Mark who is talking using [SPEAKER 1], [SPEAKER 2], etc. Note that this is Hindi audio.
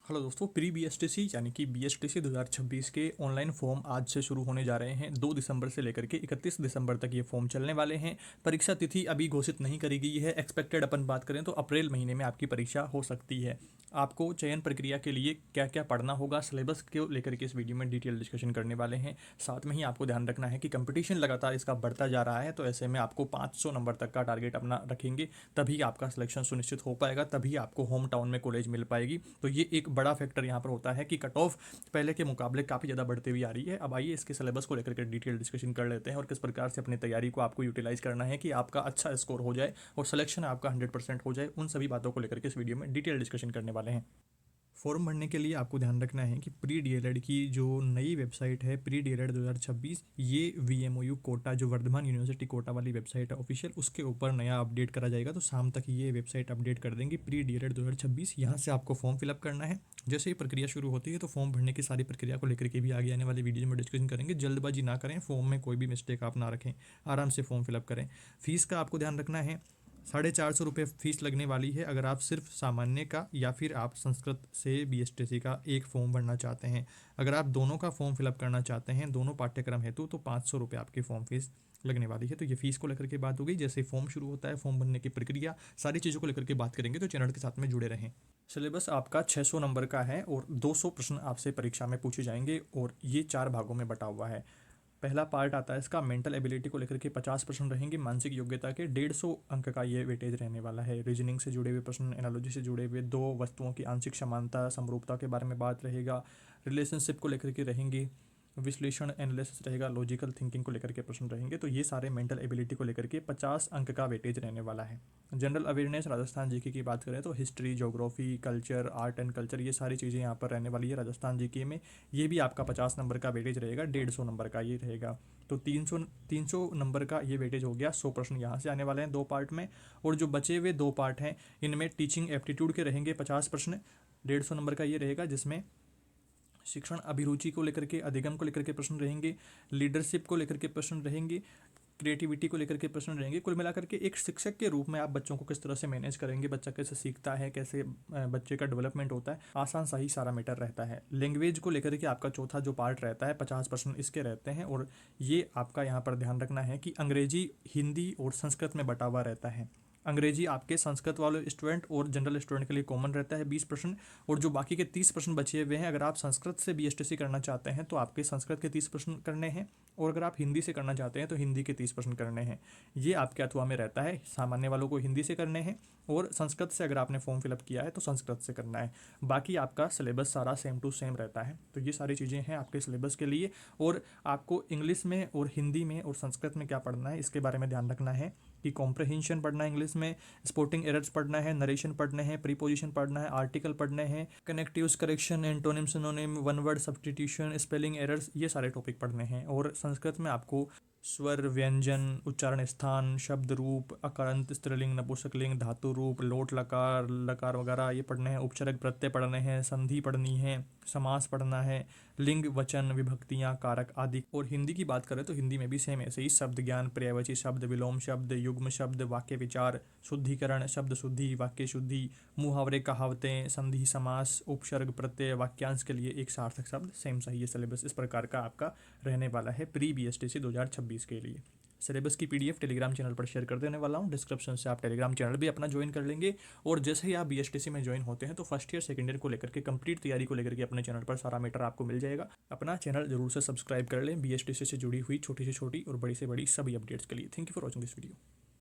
[SPEAKER 1] हेलो दोस्तों, प्री बीएसटीसी यानी कि बीएसटीसी 2026 के ऑनलाइन फॉर्म आज से शुरू होने जा रहे हैं। 2 दिसंबर से लेकर के 31 दिसंबर तक ये फॉर्म चलने वाले हैं। परीक्षा तिथि अभी घोषित नहीं करी गई है। एक्सपेक्टेड अपन बात करें तो अप्रैल महीने में आपकी परीक्षा हो सकती है। आपको चयन प्रक्रिया के लिए क्या क्या पढ़ना होगा, सिलेबस को लेकर के इस वीडियो में डिटेल डिस्कशन करने वाले हैं। साथ में ही आपको ध्यान रखना है कि कंपटीशन लगातार इसका बढ़ता जा रहा है, तो ऐसे में आपको 500 नंबर तक का टारगेट अपना रखेंगे, तभी आपका सिलेक्शन सुनिश्चित हो पाएगा, तभी आपको होम टाउन में कॉलेज मिल पाएगी। तो ये एक बड़ा फैक्टर यहाँ पर होता है कि कट ऑफ पहले के मुकाबले काफ़ी ज़्यादा बढ़ती हुई आ रही है। अब आइए इसके सिलेबस को लेकर के डिटेल डिस्कशन कर लेते हैं और किस प्रकार से अपनी तैयारी को आपको यूटिलाइज करना है कि आपका अच्छा स्कोर हो जाए और सिलेक्शन आपका 100% हो जाए। उन सभी बातों को लेकर के इस वीडियो में डिटेल डिस्कशन करने वाले हैं। फॉर्म भरने के लिए आपको ध्यान रखना है कि प्री डीएलएड की जो नई वेबसाइट है प्री डीएलएड 2026, ये वीएमओयू कोटा जो वर्धमान यूनिवर्सिटी कोटा वाली वेबसाइट है ऑफिशियल, उसके ऊपर नया अपडेट करा जाएगा। तो शाम तक ये वेबसाइट अपडेट कर देंगे प्री डीएलएड 2026। यहाँ से आपको फॉर्म फिलअप करना है। जैसे ही प्रक्रिया शुरू होती है तो फॉर्म भरने की सारी प्रक्रिया को लेकर के भी आगे आने वाली वीडियो में डिस्कशन करेंगे। जल्दबाजी ना करें, फॉर्म में कोई भी मिस्टेक आप ना रखें, आराम से फॉर्म फिलअप करें। फीस का आपको ध्यान रखना है, 450 रुपये फीस लगने वाली है अगर आप सिर्फ सामान्य का या फिर आप संस्कृत से बीएसटीसी का एक फॉर्म भरना चाहते हैं। अगर आप दोनों का फॉर्म फिलअप करना चाहते हैं दोनों पाठ्यक्रम हेतु, तो 500 रुपये आपकी फॉर्म फीस लगने वाली है। तो ये फीस को लेकर के बात हो गई। जैसे फॉर्म शुरू होता है, फॉर्म भरने की प्रक्रिया, सारी चीज़ों को लेकर के बात करेंगे, तो चैनल के साथ में जुड़े रहें। सिलेबस आपका 600 नंबर का है और 200 प्रश्न आपसे परीक्षा में पूछे जाएंगे और ये 4 भागों में बटा हुआ है। पहला पार्ट आता है इसका मेंटल एबिलिटी को लेकर के 50 प्रश्न रहेंगे। मानसिक योग्यता के 150 अंक का ये वेटेज रहने वाला है। रीजनिंग से जुड़े हुए प्रश्न, एनालॉजी से जुड़े हुए, दो वस्तुओं की आंशिक समानता समरूपता के बारे में बात रहेगा, रिलेशनशिप को लेकर के रहेंगी, विश्लेषण एनालिसिस रहेगा, लॉजिकल थिंकिंग को लेकर के प्रश्न रहेंगे। तो ये सारे मेंटल एबिलिटी को लेकर के 50 अंक का वेटेज रहने वाला है। जनरल अवेयरनेस राजस्थान जीके की बात करें तो history, geography, culture, art and culture, ये सारी चीज़ें यहाँ पर रहने वाली है राजस्थान जीके में। ये भी आपका 50 नंबर का वेटेज रहेगा, 150 नंबर का ये रहेगा। तो 300 नंबर का ये वेटेज हो गया। 100 प्रश्न यहाँ से आने वाले हैं 2 पार्ट में। और जो बचे हुए 2 पार्ट हैं इनमें टीचिंग एप्टीट्यूड के रहेंगे 50 प्रश्न, 150 नंबर का ये रहेगा, जिसमें शिक्षण अभिरुचि को लेकर के, अधिगम को लेकर के प्रश्न रहेंगे, लीडरशिप को लेकर के प्रश्न रहेंगे, क्रिएटिविटी को लेकर के प्रश्न रहेंगे। कुल मिलाकर के एक शिक्षक के रूप में आप बच्चों को किस तरह से मैनेज करेंगे, बच्चा कैसे सीखता है, कैसे बच्चे का डेवलपमेंट होता है, आसान सा ही सारा मैटर रहता है। लैंग्वेज को लेकर के आपका चौथा जो पार्ट रहता है 50 प्रश्न इसके रहते हैं। और ये आपका यहाँ पर ध्यान रखना है कि अंग्रेजी, हिंदी और संस्कृत में बटा हुआ रहता है। अंग्रेजी आपके संस्कृत वाले स्टूडेंट और जनरल स्टूडेंट के लिए कॉमन रहता है 20 प्रश्न, और जो बाकी के 30 प्रश्न बचे हुए हैं, अगर आप संस्कृत से बीएसटीसी करना चाहते हैं तो आपके संस्कृत के 30 प्रश्न करने हैं, और अगर आप हिंदी से करना चाहते हैं तो हिंदी के 30 प्रश्न करने हैं। ये आपके अथवा में रहता है। सामान्य वालों को हिंदी से करने हैं, और संस्कृत से अगर आपने फॉर्म फिलअप किया है तो संस्कृत से करना है। बाकी आपका सिलेबस सारा सेम टू सेम रहता है। तो ये सारी चीज़ें हैं आपके सिलेबस के लिए। और आपको इंग्लिश में और हिंदी में और संस्कृत में क्या पढ़ना है इसके बारे में ध्यान रखना है कि कॉम्प्रहेंशन पढ़ना है इंग्लिश में, स्पोर्टिंग एरर्स पढ़ना है, नरेशन पढ़ने हैं, प्रीपोजिशन पढ़ना है, आर्टिकल पढ़ने हैं, connectives, correction, antonym, synonym, one word substitution, spelling errors, ये सारे टॉपिक पढ़ने हैं। और संस्कृत में आपको स्वर, व्यंजन, उच्चारण स्थान, शब्द रूप, अकारांत, स्त्रीलिंग, नपुंसकलिंग, धातु रूप, लोट लकार, लकार वगैरह ये पढ़ने हैं। उपचारक प्रत्यय पढ़ने हैं, संधि पढ़नी है, समास पढ़ना है, लिंग, वचन, विभक्तियाँ, कारक आदि। और हिंदी की बात करें तो हिंदी में भी सेम ऐसे ही शब्द ज्ञान, पर्यायवाची शब्द, विलोम शब्द, युग्म शब्द, वाक्य विचार, शुद्धिकरण, शब्द शुद्धि, वाक्य शुद्धि, मुहावरे, कहावतें, संधि, समास, उपसर्ग, प्रत्यय, वाक्यांश के लिए एक सार्थक शब्द, सेम सही है। सिलेबस इस प्रकार का आपका रहने वाला है प्री बीएसटीसी 2026 के लिए। सिलेबस की पीडीएफ टेलीग्राम चैनल पर शेयर कर देने वाला हूँ। डिस्क्रिप्शन से आप टेलीग्राम चैनल भी अपना ज्वाइन कर लेंगे। और जैसे ही आप बीएसटीसी में ज्वाइन होते हैं तो फर्स्ट ईयर सेकंड ईयर को लेकर के कंप्लीट तैयारी को लेकर के अपने चैनल पर सारा मैटर आपको मिल जाएगा। अपना चैनल जरूर से सब्सक्राइब कर लें बीएसटीसी से जुड़ी हुई छोटी से छोटी और बड़ी से बड़ी सभी अपडेट्स के लिए। Thank you for watching this video.